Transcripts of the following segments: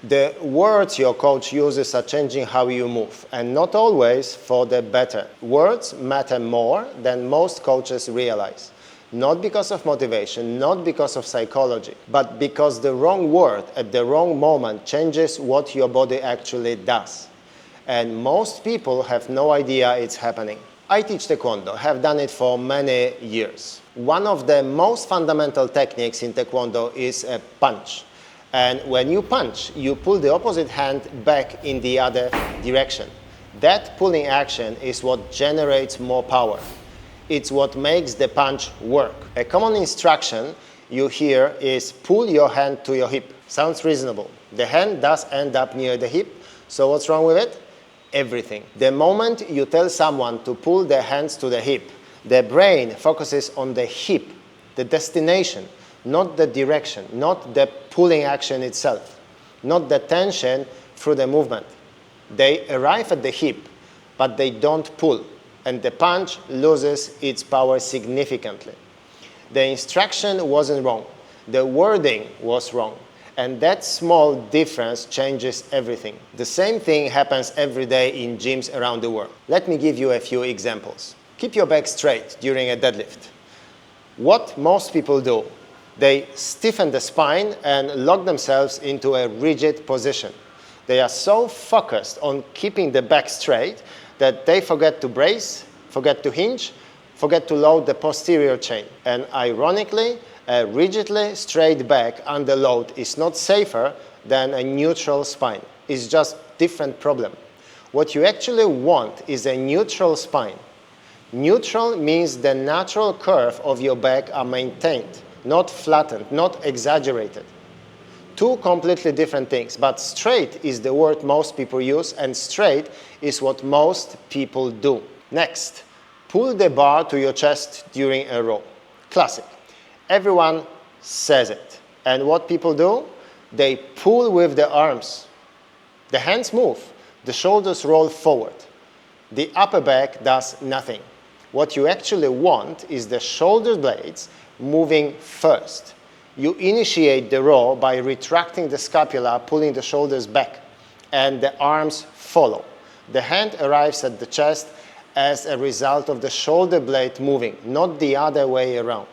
The words your coach uses are changing how you move, and not always for the better. Words matter more than most coaches realize. Not because of motivation, not because of psychology, but because the wrong word at the wrong moment changes what your body actually does. And most people have no idea it's happening. I teach Taekwondo, have done it for many years. One of the most fundamental techniques in Taekwondo is a punch. And when you punch, you pull the opposite hand back in the other direction. That pulling action is what generates more power. It's what makes the punch work. A common instruction you hear is pull your hand to your hip. Sounds reasonable. The hand does end up near the hip, so what's wrong with it? Everything. The moment you tell someone to pull their hands to the hip, the brain focuses on the hip, the destination, not the direction, not the pulling action itself, not the tension through the movement. They arrive at the hip, but they don't pull, and the punch loses its power significantly. The instruction wasn't wrong, the wording was wrong, and that small difference changes everything. The same thing happens every day in gyms around the world. Let me give you a few examples. Keep your back straight during a deadlift. What most people do, they stiffen the spine and lock themselves into a rigid position. They are so focused on keeping the back straight that they forget to brace, forget to hinge, forget to load the posterior chain. And ironically, a rigidly straight back under load is not safer than a neutral spine. It's just a different problem. What you actually want is a neutral spine. Neutral means the natural curve of your back are maintained, not flattened, not exaggerated. Two completely different things, but straight is the word most people use, and straight is what most people do. Next, pull the bar to your chest during a row. Classic. Everyone says it. And what people do? They pull with the arms. The hands move. The shoulders roll forward. The upper back does nothing. What you actually want is the shoulder blades moving first. You initiate the row by retracting the scapula, pulling the shoulders back, and the arms follow. The hand arrives at the chest as a result of the shoulder blade moving, not the other way around.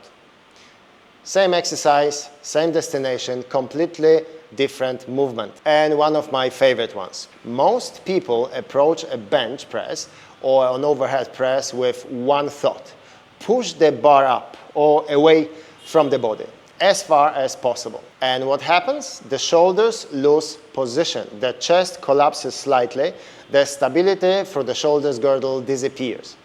Same exercise, same destination, completely different movement. And one of my favorite ones. Most people approach a bench press or an overhead press with one thought. Push the bar up or away from the body as far as possible. And what happens? The shoulders lose position. The chest collapses slightly. The stability for the shoulders girdle disappears.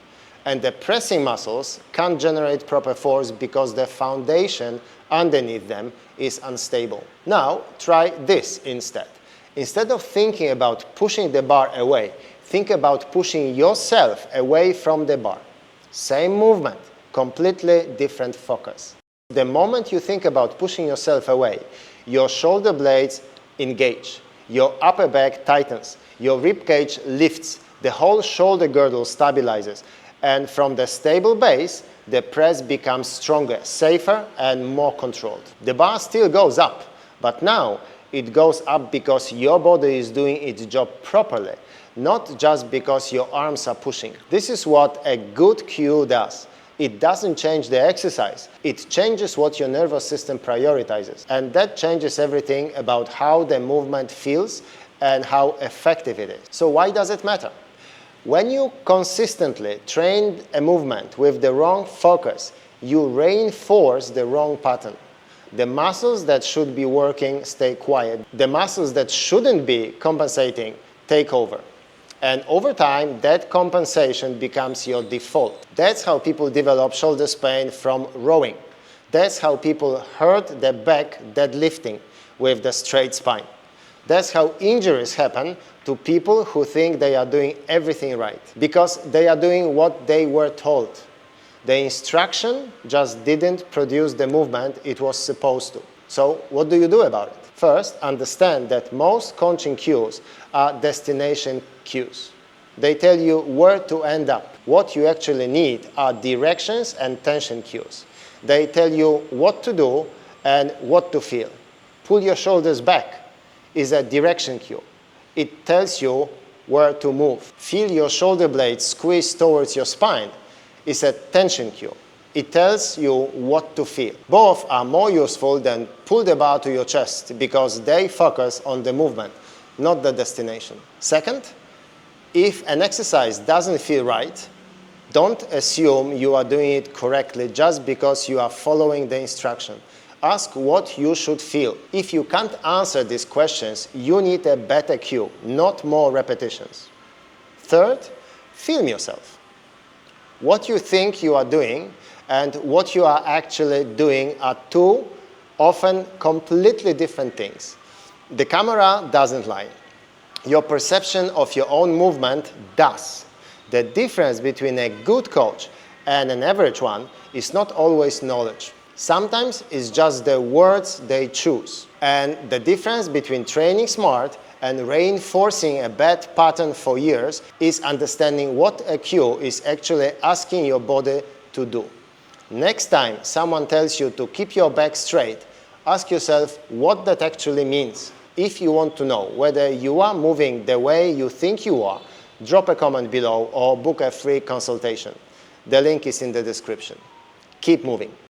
And the pressing muscles can't generate proper force because the foundation underneath them is unstable. Now, try this instead. Instead of thinking about pushing the bar away, think about pushing yourself away from the bar. Same movement, completely different focus. The moment you think about pushing yourself away, your shoulder blades engage, your upper back tightens, your rib cage lifts, the whole shoulder girdle stabilizes, and from the stable base, the press becomes stronger, safer, and more controlled. The bar still goes up, but now it goes up because your body is doing its job properly, not just because your arms are pushing. This is what a good cue does. It doesn't change the exercise. It changes what your nervous system prioritizes. And that changes everything about how the movement feels and how effective it is. So why does it matter? When you consistently train a movement with the wrong focus, you reinforce the wrong pattern. The muscles that should be working stay quiet. The muscles that shouldn't be compensating take over. And over time, that compensation becomes your default. That's how people develop shoulder pain from rowing. That's how people hurt their back deadlifting with the straight spine. That's how injuries happen to people who think they are doing everything right, because they are doing what they were told. The instruction just didn't produce the movement it was supposed to. So what do you do about it? First, understand that most coaching cues are destination cues. They tell you where to end up. What you actually need are directions and tension cues. They tell you what to do and what to feel. Pull your shoulders back. is a direction cue. It tells you where to move. Feel your shoulder blades squeeze towards your spine is a tension cue. It tells you what to feel. Both are more useful than pull the bar to your chest because they focus on the movement, not the destination. Second, if an exercise doesn't feel right, don't assume you are doing it correctly just because you are following the instruction. Ask what you should feel. If you can't answer these questions, you need a better cue, not more repetitions. Third, film yourself. What you think you are doing and what you are actually doing are two often completely different things. The camera doesn't lie. Your perception of your own movement does. The difference between a good coach and an average one is not always knowledge. Sometimes it's just the words they choose. And the difference between training smart and reinforcing a bad pattern for years is understanding what a cue is actually asking your body to do. Next time someone tells you to keep your back straight, ask yourself what that actually means. If you want to know whether you are moving the way you think you are, drop a comment below or book a free consultation. The link is in the description. Keep moving.